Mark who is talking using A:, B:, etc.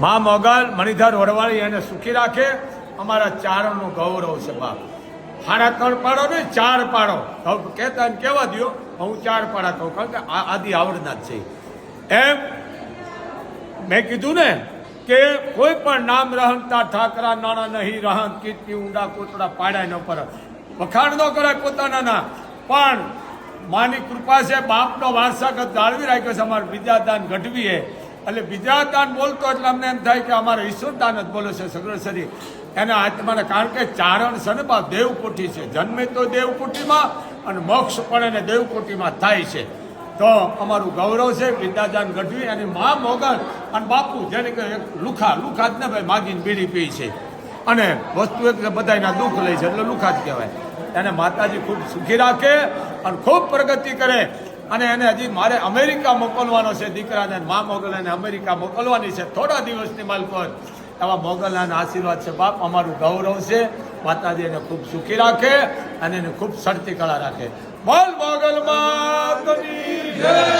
A: મા મોગલ મણિધર વડવાળી એને સુખી રાખે. અમારા ચારણનું ગૌરવ છે બાપ. 3.5 પાડો ને 4 પાડો કહેતા કેવા દો, હું 4 પાડા કહું, કારણ કે આદિ આવડના જ છે. એમ મેં કીધું ને કે કોઈ પણ નામ રહનતા ઠાકરા નાના નહીં રહન, કીર્તિ ઊંડા કોટડા પાડાય ન પર. વખાણ ન કરાય પોતાના, પણ માની કૃપા છે, બાપનો વારસાગત જાળવી રાખ્યો છે. અમારે વિદ્યાદાન ગઢવીએ એટલે વિદ્યાદાન બોલતો એટલે અમને એમ થાય કે અમારે ઈશ્વરદાન જ બોલે છે સગડસરી એના આત્માને. કારણ કે ચારણ છે ને બા દેવકોટી છે, જન્મે તો દેવકોટીમાં અને મોક્ષ પણ એને દેવકોટીમાં થાય છે. તો અમારું ગૌરવ છે વિદ્યાદાન ગઢવી અને મા મોગલ અને બાપુ, જેને કે લુખા જ ને ભાઈ માગીને બીડી પી છે અને વસ્તુ એક બધાના દુઃખ લે છે એટલે લુખા જ કહેવાય. એને માતાજી ખૂબ સુખી રાખે અને ખૂબ પ્રગતિ કરે. અને એને હજી મારે અમેરિકા મોકલવાનો છે દીકરાને. મા મોગલ એને અમેરિકા મોકલવાની છે થોડા દિવસની માલકોત. એવા મોગલના આશીર્વાદ છે બાપ. અમારું ગૌરવ છે. માતાજી એને ખૂબ સુખી રાખે અને એને ખૂબ શરતી કળા રાખે. બોલ મોગલ માતની જય.